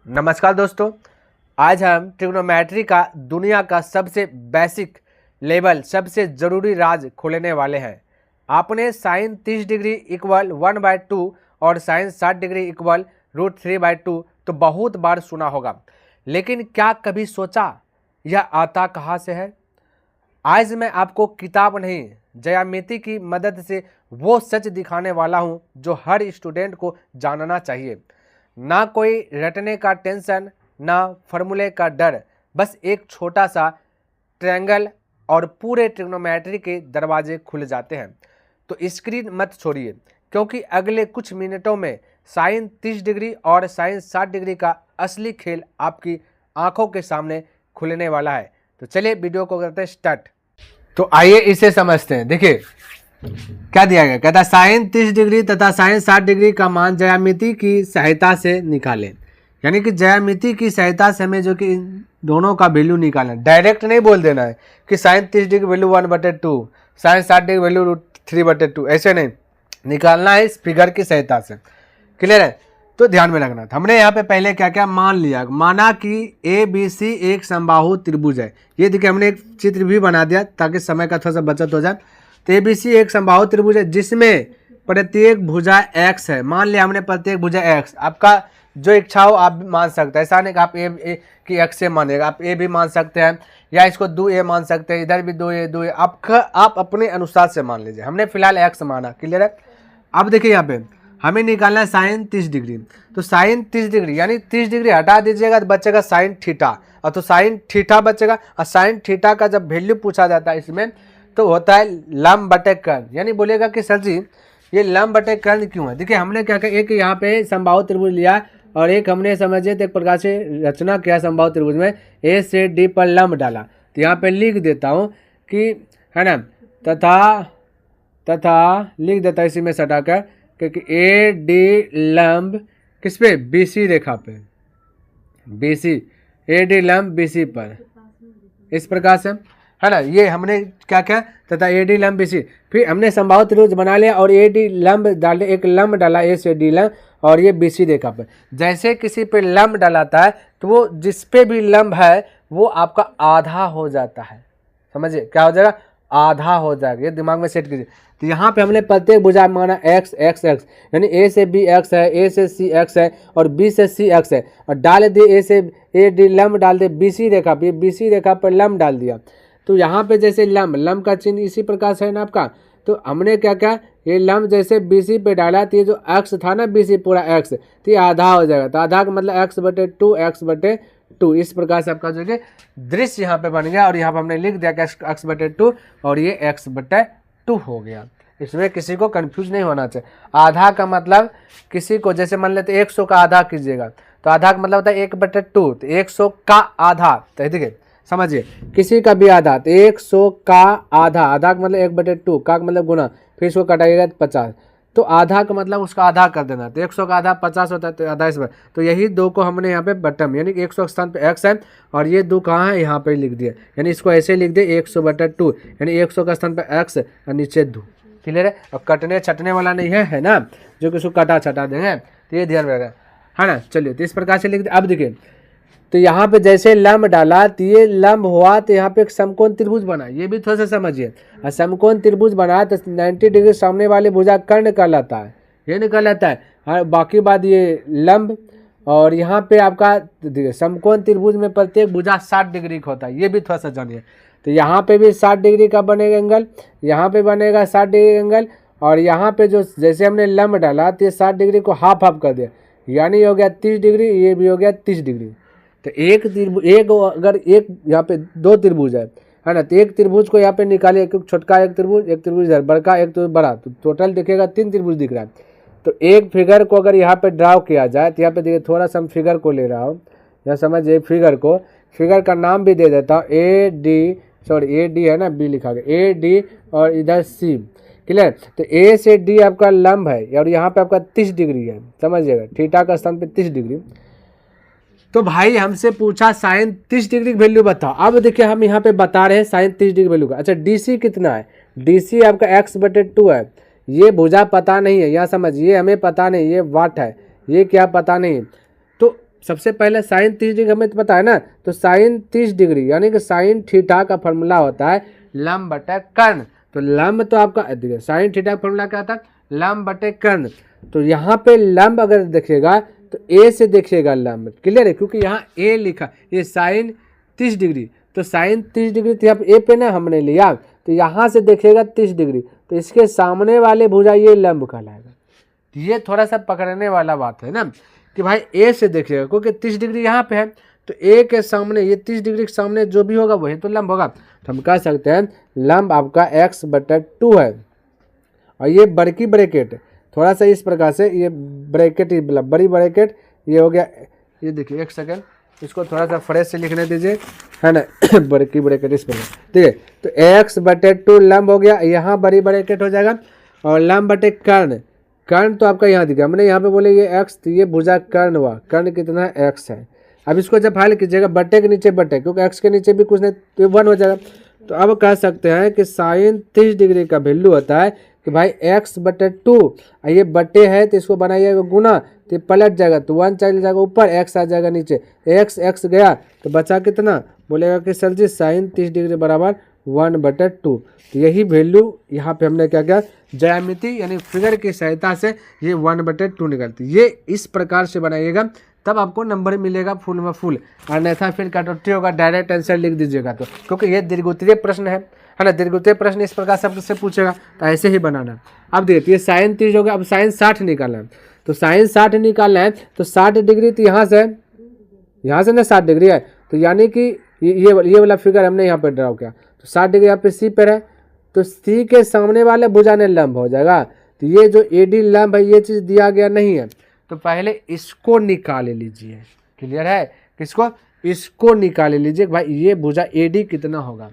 नमस्कार दोस्तों, आज हम ट्रिग्नोमेट्री का दुनिया का सबसे बेसिक लेवल, सबसे ज़रूरी राज खोलने वाले हैं। आपने साइन 30 डिग्री इक्वल 1/2 और साइन 60 डिग्री इक्वल √3/2 तो बहुत बार सुना होगा, लेकिन क्या कभी सोचा यह आता कहाँ से है? आज मैं आपको किताब नहीं, ज्यामिति की मदद से वो सच दिखाने वाला हूँ जो हर स्टूडेंट को जानना चाहिए। ना कोई रटने का टेंशन, ना फॉर्मूले का डर, बस एक छोटा सा ट्रायंगल और पूरे ट्रिग्नोमेट्री के दरवाजे खुल जाते हैं। तो स्क्रीन मत छोड़िए, क्योंकि अगले कुछ मिनटों में साइन 30 डिग्री और साइन 60 डिग्री का असली खेल आपकी आंखों के सामने खुलने वाला है। तो चलिए वीडियो को करते हैं स्टार्ट। तो आइए इसे समझते हैं। देखिए क्या दिया गया, कहता है साइन 30 डिग्री तथा साइन 60 डिग्री का मान ज्यामिति की सहायता से निकालें। यानी कि ज्यामिति की सहायता से हमें जो कि इन दोनों का वैल्यू निकालना, डायरेक्ट नहीं बोल देना है कि sine 30 degree value 1/2, sine 60 degree value √3/2, ऐसे नहीं निकालना है, इस फिगर की सहायता से। क्लियर है? तो ध्यान में रखना था। हमने यहाँ पे पहले क्या क्या मान लिया, माना कि ABC एक समबाहु त्रिभुज है। ये देखिए हमने एक चित्र भी बना दिया ताकि समय का थोड़ा सा बचत हो जाए। तो ABC एक समबाहु त्रिभुज है जिसमें प्रत्येक भुजा x है। मान लिया हमने प्रत्येक भुजा x, आपका जो इच्छा हो आप मान सकते हैं। ऐसा नहीं कि आप ए की x से मानेगा, आप a भी मान सकते हैं या इसको 2a मान सकते हैं, इधर भी 2a आप अपने अनुसार से मान लीजिए। हमने फिलहाल x माना। क्लियर है? अब देखिए यहाँ पे हमें निकालना है साइन 30 डिग्री। तो साइन 30 डिग्री यानी 30 डिग्री हटा दीजिएगा तो बचेगा साइन थीटा, और तो साइन थीटा बचेगा। और साइन थीटा का जब वैल्यू पूछा जाता है इसमें तो होता है लंब बटे कर्ण। यानी बोलेगा कि सर जी ये लंब बटे कर्ण क्यों है? देखिए हमने क्या किया, एक यहाँ पे समबाहु त्रिभुज लिया और एक हमने समझिए तो एक प्रकार से रचना किया समबाहु त्रिभुज में, ए से डी पर लंब डाला। तो यहाँ पे लिख देता हूँ कि है ना, तथा लिख देता इसी में सटाकर, क्योंकि ए डी लंब किस पे, BC रेखा पे, BC ए डी लंब BC पर, इस प्रकार से है ना। ये हमने क्या किया, तथा ए डी लंब BC। फिर हमने समबाहु त्रिभुज बना लिया और ए डी लंब डाले, एक लंब डाला ए से डी लंब और ये BC रेखा पर। जैसे किसी पे लंब डलाता है तो वो जिस पे भी लंब है वो आपका आधा हो जाता है। समझिए क्या हो जाएगा, आधा हो जाएगा। ये दिमाग में सेट कीजिए। तो यहाँ पे हमने प्रत्येक भुजा माना x x x, यानी A से B x है, A से C x है और B से C x है, और डाल दिए A से ए डी लंब डाल दे BC रेखा पे, BC रेखा पर लंब डाल दिया। तो यहाँ पे जैसे लंब का चिन्ह इसी प्रकार से है ना आपका। तो हमने क्या क्या, ये लंब जैसे BC पे डाला तो ये जो x था ना BC पूरा x, तो ये आधा हो जाएगा। तो आधा का मतलब x/2 इस प्रकार से आपका जो है दृश्य यहाँ पे बन गया। और यहाँ पे हमने लिख दिया कि x/2 और ये x/2 हो गया। इसमें किसी को कंफ्यूज नहीं होना चाहिए। आधा का मतलब किसी को, जैसे मान लेते 100 का आधा कीजिएगा तो आधा का मतलब होता है 1/2, तो 100 का आधा। तो देखिए समझिए, किसी का भी आधा, तो 100 का आधा, आधा का मतलब 1/2, का मतलब गुना, फिर इसको कटाइएगा तो 50। तो आधा का मतलब उसका आधा कर देना। तो 100 का आधा 50 होता है, तो आधा इस पर। तो यही दो को हमने यहाँ पे बटम, यानी 100 के स्थान पे x है और ये दो कहाँ है, यहाँ पे लिख दिए। यानी इसको ऐसे लिख दे 100/2, यानी 100 का स्थान पे x और नीचे 2। क्लियर है? और कटने छटने वाला नहीं है ना, जो कि उसको कटा छटा देंगे। तो ये ध्यान रखना है ना। चलिए तो इस प्रकार से लिख दे। अब देखिए तो यहाँ पे जैसे लंब डाला तो ये लंब हुआ, तो यहाँ पे एक समकोण त्रिभुज बना। ये भी थोड़ा सा समझिए। और समकोण त्रिभुज बना तो 90 डिग्री सामने वाले भुजा कर्ण कहलाता है, ये नहीं कहलाता है। और बाकी बात ये लंब, और यहाँ पे आपका देखिए समकोण त्रिभुज में प्रत्येक भुजा 60 डिग्री का होता है, ये भी थोड़ा सा जानिए। तो यहाँ पे भी 60 डिग्री का बनेगा एंगल, यहाँ पे बनेगा 60 डिग्री एंगल, और यहाँ पे जो जैसे हमने लंब डाला तो ये 60 डिग्री को हाफ कर दिया, यानी हो गया 30 डिग्री, ये भी हो गया 30 डिग्री। तो एक अगर एक यहाँ पे दो त्रिभुज है ना, तो एक त्रिभुज को यहाँ पे निकालिए, क्योंकि छोटका एक त्रिभुज इधर, बड़का एक त्रिभुज बड़ा, तो टोटल दिखेगा 3 त्रिभुज दिख रहा है। तो एक फिगर को अगर यहाँ पे ड्राव किया जाए तो यहाँ पे देखिए थोड़ा सा हम फिगर को ले रहा हूँ, यहाँ समझिए फिगर का नाम भी दे देता हूँ, ए डी है ना, B लिखा गया AD और इधर C। क्लियर? तो A से D आपका लंब है और यहाँ पे आपका 30 डिग्री है, समझिएगा, थीटा का स्थान पे 30 डिग्री। तो भाई हमसे पूछा साइन 30 डिग्री की वैल्यू बताओ। अब देखिए हम यहाँ पे बता रहे हैं साइन 30 डिग्री वैल्यू का। अच्छा DC कितना है, DC आपका x/2 है। ये भुजा पता नहीं है, यहाँ समझिए, हमें पता नहीं, ये वाट है, ये क्या पता नहीं। तो सबसे पहले साइन 30 डिग्री हमें तो पता है ना, तो साइन 30 डिग्री यानी कि साइन थीटा का फॉर्मूला होता है लंब बटे कर्ण। तो लंब तो आपका देखिए साइन थीटा का फॉर्मूला क्या था, लंब बटे कर्ण। तो यहाँ पे लंब अगर देखिएगा तो ए से देखिएगा लंब, क्लियर है, क्योंकि यहाँ ए लिखा, ये साइन 30 डिग्री, तो साइन 30 डिग्री तो यहाँ ए पे ना हमने लिया, तो यहाँ से देखिएगा 30 डिग्री, तो इसके सामने वाले भुजा ये लंब कहलाएगा। ये थोड़ा सा पकड़ने वाला बात है ना कि भाई ए से देखिएगा, क्योंकि 30 डिग्री यहाँ पे है, तो ए के सामने ये 30 डिग्री के सामने जो भी होगा वही तो लंब होगा। तो हम कह सकते हैं लंब आपका x/2 है। और ये बड़की ब्रैकेट थोड़ा सा इस प्रकार से, ये ब्रैकेट बड़ी ब्रैकेट ये हो गया, ये देखिए एक सेकेंड इसको थोड़ा सा फ्रेश से लिखने दीजिए, है ना बड़की ब्रैकेट इस प्रकार, ठीक है। तो x/2 लंब हो गया, यहाँ बड़ी ब्रैकेट हो जाएगा, और लंब बटे कर्ण, कर्ण तो आपका यहाँ दिखा, हमने यहाँ पे बोले ये x, तो ये भुजा कर्ण हुआ, कर्ण कितना है x है। अब इसको जब फाइल कीजिएगा बट्टे के नीचे बट्टे, क्योंकि x के नीचे भी कुछ नहीं तो 1 हो जाएगा। तो अब कह सकते हैं कि साइन 30 डिग्री का वैल्यू होता है कि भाई x/2, ये बट्टे है तो इसको बनाइएगा गुना, तो पलट जाएगा, तो 1 चल जाएगा ऊपर, x आ जाएगा नीचे, x गया तो बचा कितना, बोलेगा कि सर जी साइन 30 डिग्री बराबर 1/2। तो यही वैल्यू यहाँ पे हमने क्या किया, ज्यामिति यानी फिगर की सहायता से ये 1/2 निकलती। ये इस प्रकार से बनाइएगा तब आपको नंबर मिलेगा फुल में फुल, और अन्यथा फिर कटौती होगा, डायरेक्ट आंसर लिख दीजिएगा। तो क्योंकि ये दीर्घोत्तरीय प्रश्न है ना, दीर्घोत्तरीय प्रश्न इस प्रकार से आपसे पूछेगा, तो ऐसे ही बनाना। अब देखिए साइन 30 हो गया, अब साइन 60 निकालना है, तो साइन 60 निकालना है, तो 60 डिग्री तो यहाँ से ना 60 डिग्री है, तो यानी कि ये वाला फिगर हमने यहाँ पर ड्रॉ किया, तो 60 डिग्री यहाँ पे सी पर है, तो सी के सामने वाले भुजा ने लंब हो जाएगा। तो ये जो एडी लंब है ये चीज़ दिया गया नहीं है, तो पहले इसको निकाल लीजिए, क्लियर है, किसको, इसको निकाल लीजिए भाई ये भुजा एडी कितना होगा,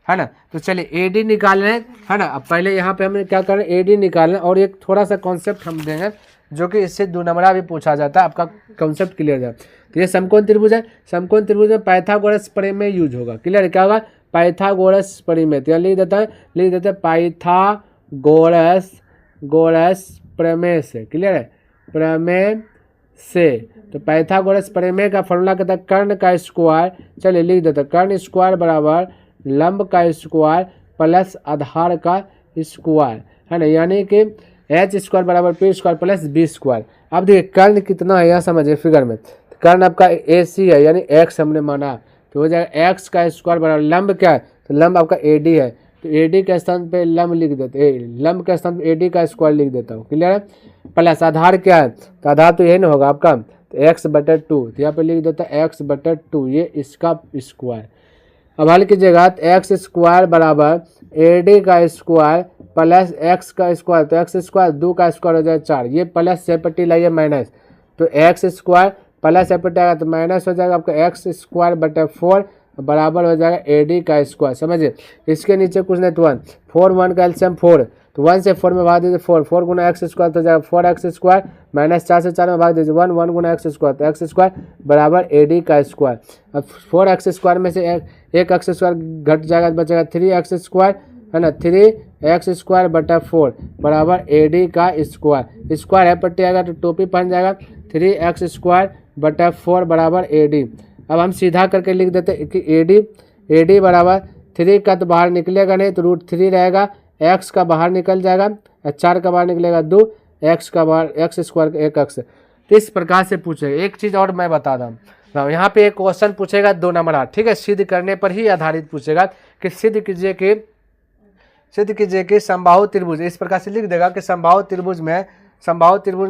है ना। तो चलिए एडी निकालना है ना। अब पहले यहाँ पे हमें क्या करना है, एडी निकालना, और एक थोड़ा सा कॉन्सेप्ट हम देंगे जो कि इससे 2 नंबरा भी पूछा जाता है, आपका कॉन्सेप्ट क्लियर हो जाए। तो ये समकोण त्रिभुज है, समकोण त्रिभुज में पाइथागोरस प्रमेय यूज होगा, क्लियर है, क्या होगा, पाइथागोरस प्रमेय। तो लिख देते पाइथागोरस प्रमेय से, क्लियर है, प्रमेय से। तो पाइथागोरस प्रमेय का फॉर्मूला कहता है कर्ण का स्क्वायर, चलिए लिख देते कर्ण स्क्वायर बराबर लंब का स्क्वायर प्लस आधार का स्क्वायर, है ना, यानी कि h² बराबर p² प्लस b²। अब देखिए कर्ण कितना है यह समझिए फिगर में, तो कर्ण आपका AC है यानी x हमने माना, तो हो जाएगा x का स्क्वायर बराबर लंब क्या है, तो लंब आपका AD है, तो AD के स्थान पे लंब लिख देते, लंब के स्थान पे AD का स्क्वायर लिख देता हूँ, क्लियर है, प्लस आधार क्या है, तो आधार तो यही ना होगा आपका, तो x/2, तो यहाँ पे लिख देता है x/2, ये इसका स्क्वायर। अब हल कीजिएगा, x² बराबर AD का स्क्वायर प्लस x का स्क्वायर, तो x² 2 का स्क्वायर हो जाएगा 4, ये प्लस से पट्टी लाइए माइनस, तो x² प्लस से पट्टी आएगा तो माइनस हो जाएगा आपका x²/4 बराबर हो जाएगा AD का स्क्वायर, समझिए। इसके नीचे कुछ नहीं तो 1, 4 1 का एलसीएम 4, तो 1 से 4 में भाग दीजिए 4 गुना x² तो जाएगा 4x² माइनस 4 से 4 में भाग दीजिए 1 गुना x², तो x² बराबर AD का स्क्वायर। अब 4x² में से एक x² घट जाएगा, बचेगा 3x², है ना, 3x²/4 बराबर AD का स्क्वायर, स्क्वायर है पट्टी आएगा तो टोपी पहन जाएगा, 3x²/4 बराबर AD। अब हम सीधा करके लिख देते कि AD बराबर 3 का तो बाहर निकलेगा नहीं, तो √3 रहेगा, x का बाहर निकल जाएगा, 4 का बाहर निकलेगा 2, x का बाहर x² 1x। तो इस प्रकार से पूछेगा। एक चीज़ और मैं बता दूँ, यहाँ पे एक क्वेश्चन पूछेगा 2 नंबर, ठीक है, सिद्ध करने पर ही आधारित पूछेगा कि सिद्ध कीजिए कि समबाहु त्रिभुज, इस प्रकार से लिख देगा कि समबाहु त्रिभुज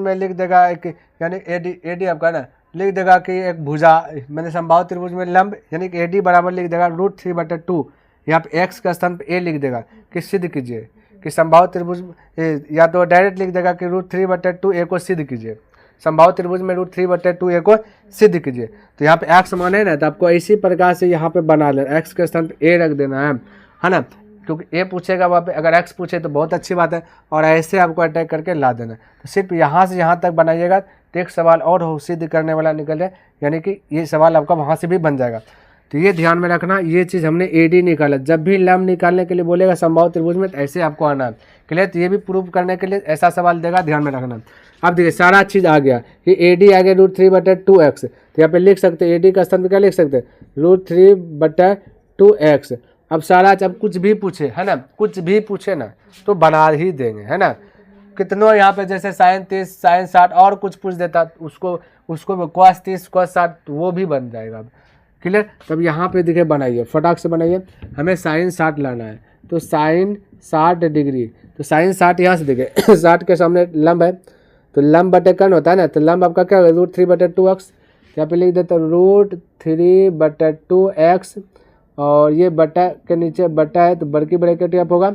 में लिख देगा एक, यानी AD आपका ना लिख देगा कि एक भुजा, मैंने समबाहु त्रिभुज में लंब यानी कि AD बराबर लिख देगा √3/2, यहाँ पे x का स्थान पे a लिख देगा कि सिद्ध कीजिए कि समबाहु त्रिभुज, या तो डायरेक्ट लिख देगा कि √3/2 a को सिद्ध कीजिए, समबाहु त्रिभुज में √3/2 a को सिद्ध कीजिए। तो यहाँ पे x माने ना, तो आपको इसी प्रकार से यहाँ पे बना लेना, x के स्थान पे a रख देना है ना, क्योंकि a पूछेगा वहाँ पे, अगर x पूछे तो बहुत अच्छी बात है, और ऐसे आपको अटैक करके ला देना। तो सिर्फ यहाँ से यहाँ तक बनाइएगा तो एक सवाल और हो सिद्ध करने वाला निकल जाए, यानी कि ये सवाल आपका वहाँ से भी बन जाएगा। तो ये ध्यान में रखना, ये चीज़ हमने AD निकाला, जब भी लंब निकालने के लिए बोलेगा समबाहु त्रिभुज में तो ऐसे आपको आना है, क्लियर। तो ये भी प्रूव करने के लिए ऐसा सवाल देगा, ध्यान में रखना। अब देखिए सारा चीज़ आ गया, ये ए डी आ गया √3/2x, तो यहाँ पे लिख सकते हैं ए डी का स्थान पे क्या लिख सकते हैं √3/2x। अब सारा अब कुछ भी पूछे है ना, कुछ भी पूछे ना तो बना ही देंगे है ना। कितनों यहाँ पे जैसे sin 30 sin 60 और कुछ पूछ देता उसको cos 30 cos 60 वो भी बन जाएगा। अब क्लियर, तब यहाँ पे देखिए बनाइए, फटाक से बनाइए। हमें sin 60 लाना है तो sin 60 डिग्री, तो sin 60 यहाँ से देखिए 60 के सामने लंब है तो लंब बटे कर्ण होता है ना, तो लंब आपका क्या होगा √3/2x, यहाँ पे लिख देते √3/2x और ये बटा के नीचे बटा है तो बड़की ब्रैकेट यहाँ होगा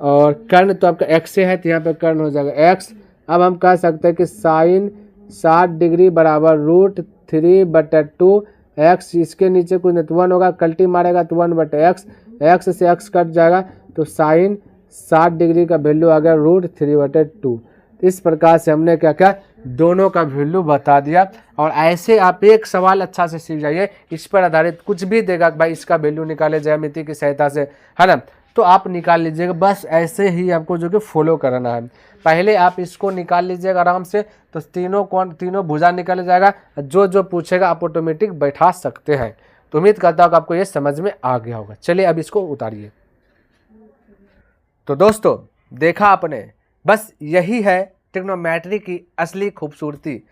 और कर्ण तो आपका x से है तो यहाँ पे कर्ण हो जाएगा x। अब हम कह सकते हैं कि sin 60 डिग्री बराबर √3/2x, इसके नीचे कुछ नहीं तो 1 होगा, कल्टी मारेगा तो 1/x, x से x कट जाएगा तो sin 60 डिग्री का वैल्यू आ गया √3/2। इस प्रकार से हमने क्या क्या दोनों का वैल्यू बता दिया। और ऐसे आप एक सवाल अच्छा से सीख जाइए, इस पर आधारित कुछ भी देगा कि भाई इसका वैल्यू निकाले ज्यामिति की सहायता से है ना, तो आप निकाल लीजिएगा। बस ऐसे ही आपको जो कि फॉलो करना है। पहले आप इसको निकाल लीजिएगा आराम से, तो तीनों भुजा निकल जाएगा, जो जो पूछेगा आप ऑटोमेटिक बैठा सकते हैं। तो उम्मीद करता हूँ कि आपको ये समझ में आ गया होगा। चलिए अब इसको उतारिए। तो दोस्तों देखा आपने, बस यही है ट्रिग्नोमेट्री की असली खूबसूरती।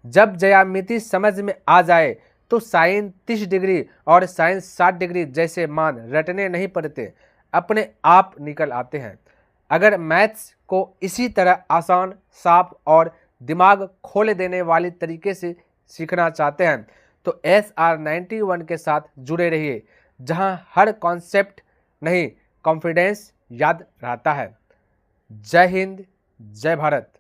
जब ज्यामिति समझ में आ जाए तो sin 30 डिग्री और sin 60 डिग्री जैसे मान रटने नहीं पड़ते, अपने आप निकल आते हैं। अगर मैथ्स को इसी तरह आसान, साफ और दिमाग खोल देने वाली तरीके से सीखना चाहते हैं तो SR91 के साथ जुड़े रहिए, जहां हर कॉन्सेप्ट नहीं कॉन्फिडेंस याद रहता है। जय हिंद, जय भारत।